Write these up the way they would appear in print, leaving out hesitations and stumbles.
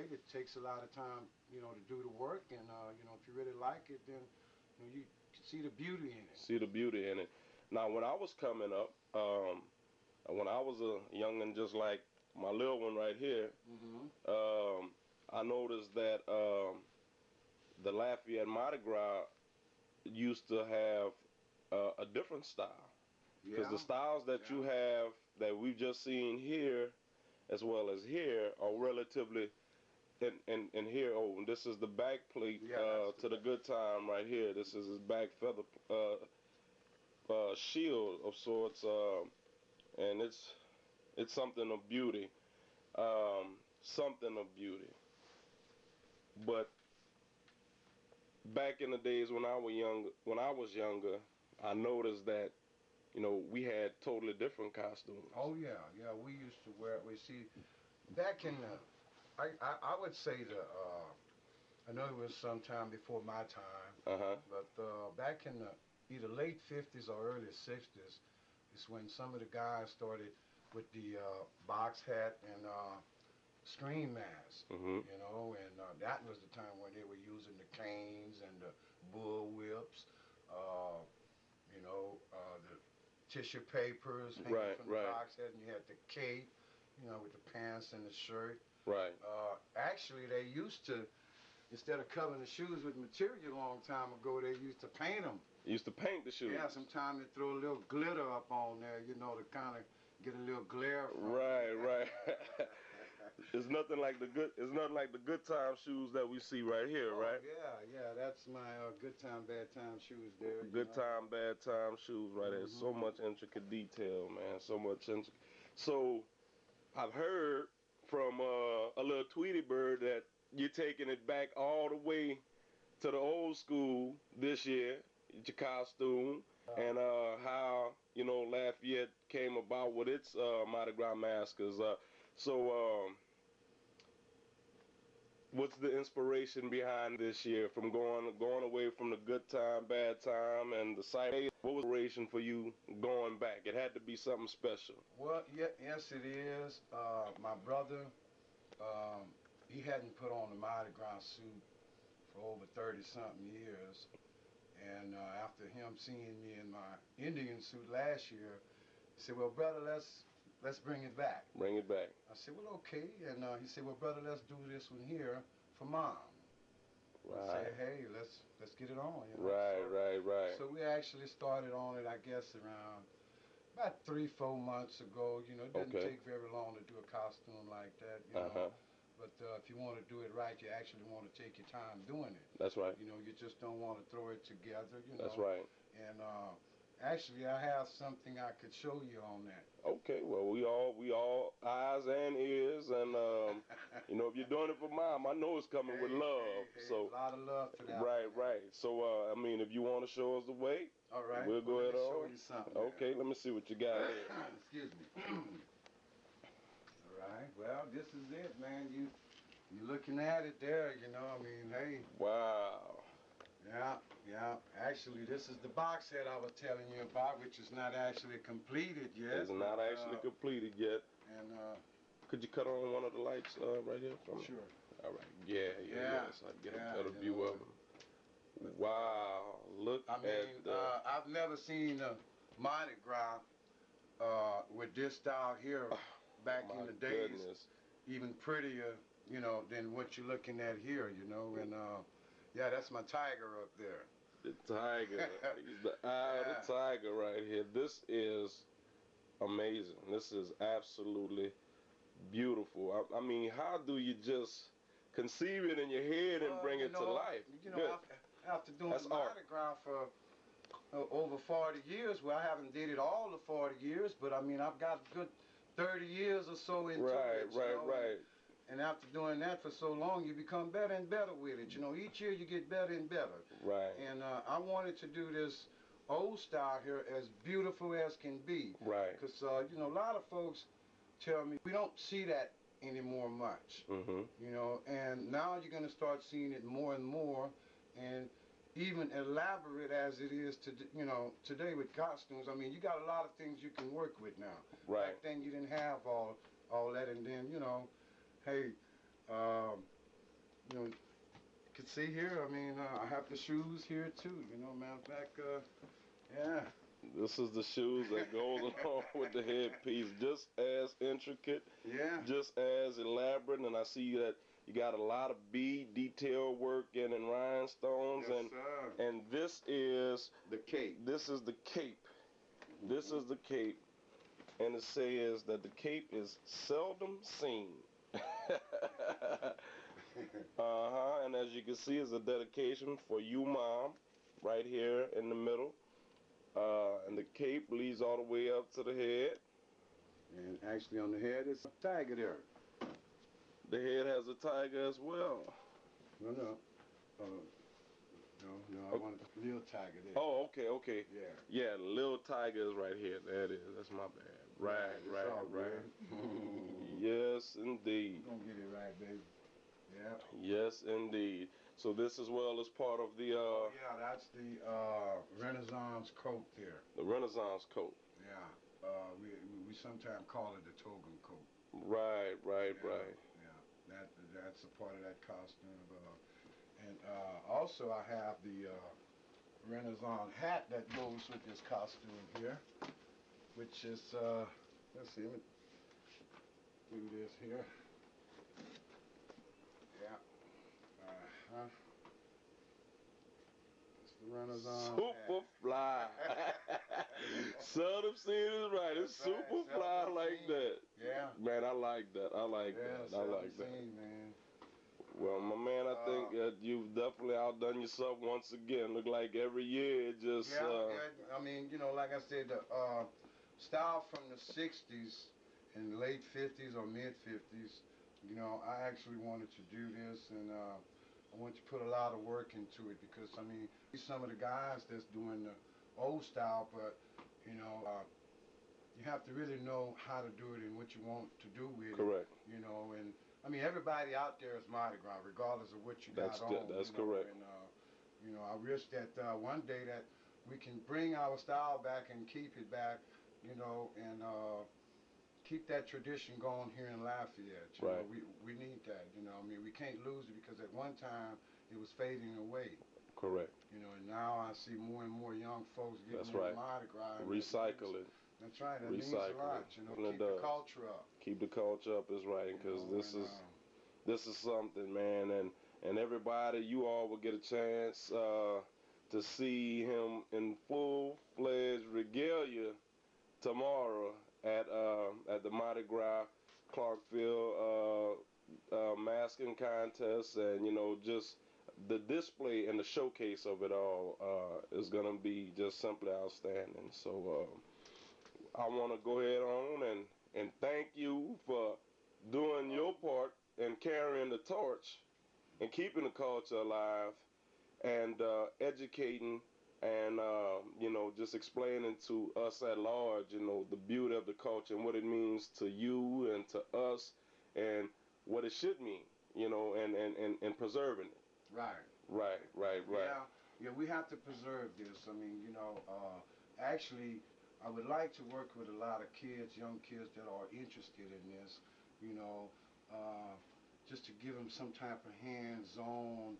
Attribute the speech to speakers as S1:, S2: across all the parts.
S1: hey, it takes a lot of time, to do the work, and if you really like it, then you see the beauty in it.
S2: See the beauty in it. Now, when I was coming up, when I was a youngin', just like my little one right here, I noticed that the Lafayette Mardi Gras used to have a different style. Because the styles that you have that we've just seen here, as well as here, are relatively. And here, oh, this is the back plate to the good time right here. This is his back feather shield of sorts, and it's something of beauty, something of beauty. But back in the days when I was younger, I noticed that we had totally different costumes.
S1: Oh yeah, yeah. We used to wear. We see back in the. I would say I know it was sometime before my time, but back in the either late 50s or early 60s is when some of the guys started with the box hat and screen mask, and that was the time when they were using the canes and the bull whips, the tissue papers hanging from the box head, and you had the cape, with the pants and the shirt.
S2: Right.
S1: Actually, they used to, instead of covering the shoes with material a long time ago, they used to paint them.
S2: Used to paint the shoes.
S1: Yeah, sometimes they throw a little glitter up on there, to kind of get a little glare from
S2: Right, right. It's nothing like the good time shoes that we see right here, right?
S1: Yeah, yeah, that's my good time, bad time shoes there.
S2: Good time, bad time shoes right there. So much intricate detail, man. So much intricate. So I've heard from a little Tweety bird that you're taking it back all the way to the old school this year, your costume, and how Lafayette came about with its Mardi Gras maskers. So what's the inspiration behind this year from going away from the good time, bad time, and the sight? What was the inspiration for you going back? It had to be something special.
S1: Well, yeah, yes, it is. My brother, he hadn't put on the Mardi Gras suit for over 30-something years. And after him seeing me in my Indian suit last year, he said, "Well, brother, let's bring it back."
S2: Bring it back.
S1: I said, "Well, okay." And he said, "Well, brother, let's do this one here for Mom."
S2: Right.
S1: I said, "Hey, let's get it on."
S2: Right.
S1: So we actually started on it, I guess, around about 3-4 months ago. It doesn't take very long to do a costume like that. But if you want to do it right, you actually want to take your time doing it.
S2: That's right.
S1: You just don't want to throw it together.
S2: That's right.
S1: And actually, I have something I could show you on that.
S2: Okay. Well, we all eyes and ears, and if you're doing it for Mom, I know it's coming with love. So
S1: a lot of love for that.
S2: Right. So if you want to show us the way,
S1: all right,
S2: we'll go ahead on.
S1: Show you something.
S2: Okay. Let me see what you got here.
S1: Excuse me. All right. Well, this is it, man. You're looking at it there. Hey.
S2: Wow.
S1: Yeah. Actually, this is the box set I was telling you about, which is not actually completed yet.
S2: It's not actually completed yet.
S1: And
S2: could you cut on one of the lights right here for me?
S1: Sure.
S2: All right. Yeah. So I get a better view of them. Wow. Look at the...
S1: I've never seen a Mardi Gras with this style here back in the days.
S2: Goodness.
S1: Even prettier, than what you're looking at here, and yeah, that's my tiger up there.
S2: The tiger. He's the eye of the tiger right here. This is amazing. This is absolutely beautiful. I mean, how do you just conceive it in your head and bring it to life?
S1: After doing Mardi Gras for over 40 years, well, I haven't did it all the 40 years, but I've got a good 30 years or so into it.
S2: Right.
S1: And after doing that for so long, you become better and better with it. Each year you get better and better.
S2: Right.
S1: And I wanted to do this old style here as beautiful as can be.
S2: Right.
S1: Because, a lot of folks tell me we don't see that anymore much. And now you're going to start seeing it more and more. And even elaborate as it is today with costumes. You got a lot of things you can work with now.
S2: Right.
S1: Back then you didn't have all that, and then hey, can see here, I mean, I have the shoes here too, you know, matter of fact, yeah.
S2: This is the shoes that goes along with the headpiece, just as intricate,
S1: yeah,
S2: just as elaborate, and I see that you got a lot of bead detail work in rhinestones,
S1: yes,
S2: and
S1: sir.
S2: and this is
S1: The cape.
S2: this is the cape. This is the cape, and it says that the cape is seldom seen. And as you can see, it's a dedication for you, Mom, right here in the middle. And the cape leads all the way up to the head.
S1: And actually on the head is a tiger there.
S2: The head has a tiger as well.
S1: No, no. No, I want a little tiger there.
S2: Oh, okay.
S1: Yeah.
S2: Yeah, the little tiger is right here. There it is. That's my bad. Right. Yes, indeed.
S1: You're gonna get it right, baby. Yeah.
S2: Yes, indeed. So this as well is part of the
S1: yeah, that's the Renaissance coat there.
S2: the Renaissance coat.
S1: Yeah. We sometimes call it the togan coat.
S2: Right.
S1: Yeah. That's a part of that costume. And also I have the Renaissance hat that goes with this costume here, which is let's see, let me do this here. Yeah. It's the Renaissance
S2: Super
S1: hat.
S2: fly. Seldom seen is right. It's
S1: That's right,
S2: super fly
S1: seldom
S2: like
S1: seen.
S2: that.
S1: Yeah.
S2: Man, I like that. I like that.
S1: Seen, man.
S2: Well, my man, I think you've definitely outdone yourself once again. Look like every year it just...
S1: Yeah, I mean, you know, like I said, the style from the 60s and late 50s or mid 50s, you know, I actually wanted to do this, and I want to put a lot of work into it because, I mean, some of the guys that's doing the old style, but, you know, you have to really know how to do it and what you want to do with
S2: Correct.
S1: it, you know, and I mean, everybody out there is Mardi Gras, regardless of what you got on.
S2: That's
S1: you know,
S2: correct.
S1: And, you know, I wish that one day that we can bring our style back and keep it back, you know, and keep that tradition going here in Lafayette. You know, we need that, you know. I mean, we can't lose it because at one time it was fading away.
S2: Correct.
S1: You know, and now I see more and more young folks getting into Mardi Gras.
S2: Recycle it.
S1: That's right. That means a lot. You know, keep the culture up.
S2: Keep the culture up is right, because this is something, man, and everybody, you all will get a chance to see him in full-fledged regalia tomorrow at the Mardi Gras Clarkville masking contest, and you know, just the display and the showcase of it all is gonna be just simply outstanding. So I want to go ahead on and thank you for doing your part and carrying the torch and keeping the culture alive and educating and you know, just explaining to us at large, you know, the beauty of the culture and what it means to you and to us and what it should mean, you know, and preserving it. Right.
S1: Yeah, we have to preserve this. I mean, you know, actually, I would like to work with a lot of kids, young kids that are interested in this, you know, just to give them some type of hands-on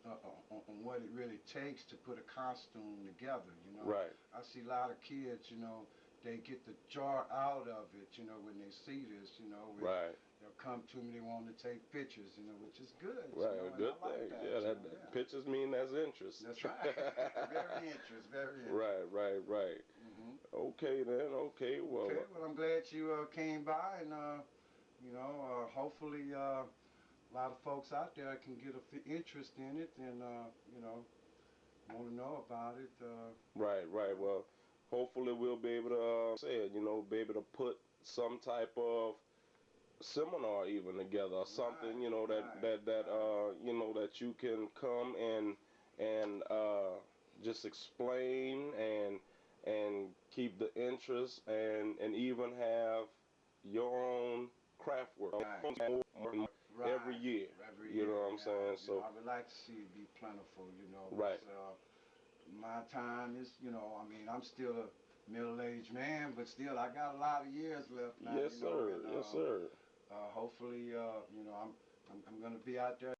S1: on what it really takes to put a costume together, you know.
S2: Right.
S1: I see a lot of kids, you know, they get the jar out of it, you know, when they see this, you know.
S2: Right.
S1: They'll come to me, they want to take pictures, you know, which is good.
S2: Right,
S1: you know,
S2: a good
S1: like
S2: thing.
S1: that,
S2: Pictures mean that's interest.
S1: That's right. Very interest.
S2: Right.
S1: Mm-hmm.
S2: Okay then. Okay. Well,
S1: I'm glad you came by, and you know, hopefully a lot of folks out there can get an interest in it, and you know, want to know about it.
S2: Right. Well, hopefully we'll be able to you know, be able to put some type of seminar even together, or something, you know, that you know, that you can come and just explain and keep the interest and even have your own craft work every year. You know what I'm saying?
S1: You
S2: So
S1: know, I would like to see it be plentiful, you know.
S2: Right.
S1: My time is, you know, I mean, I'm still a middle-aged man, but still, I got a lot of years left now.
S2: Yes,
S1: you know,
S2: sir.
S1: And,
S2: yes, sir.
S1: hopefully, you know, I'm gonna be out there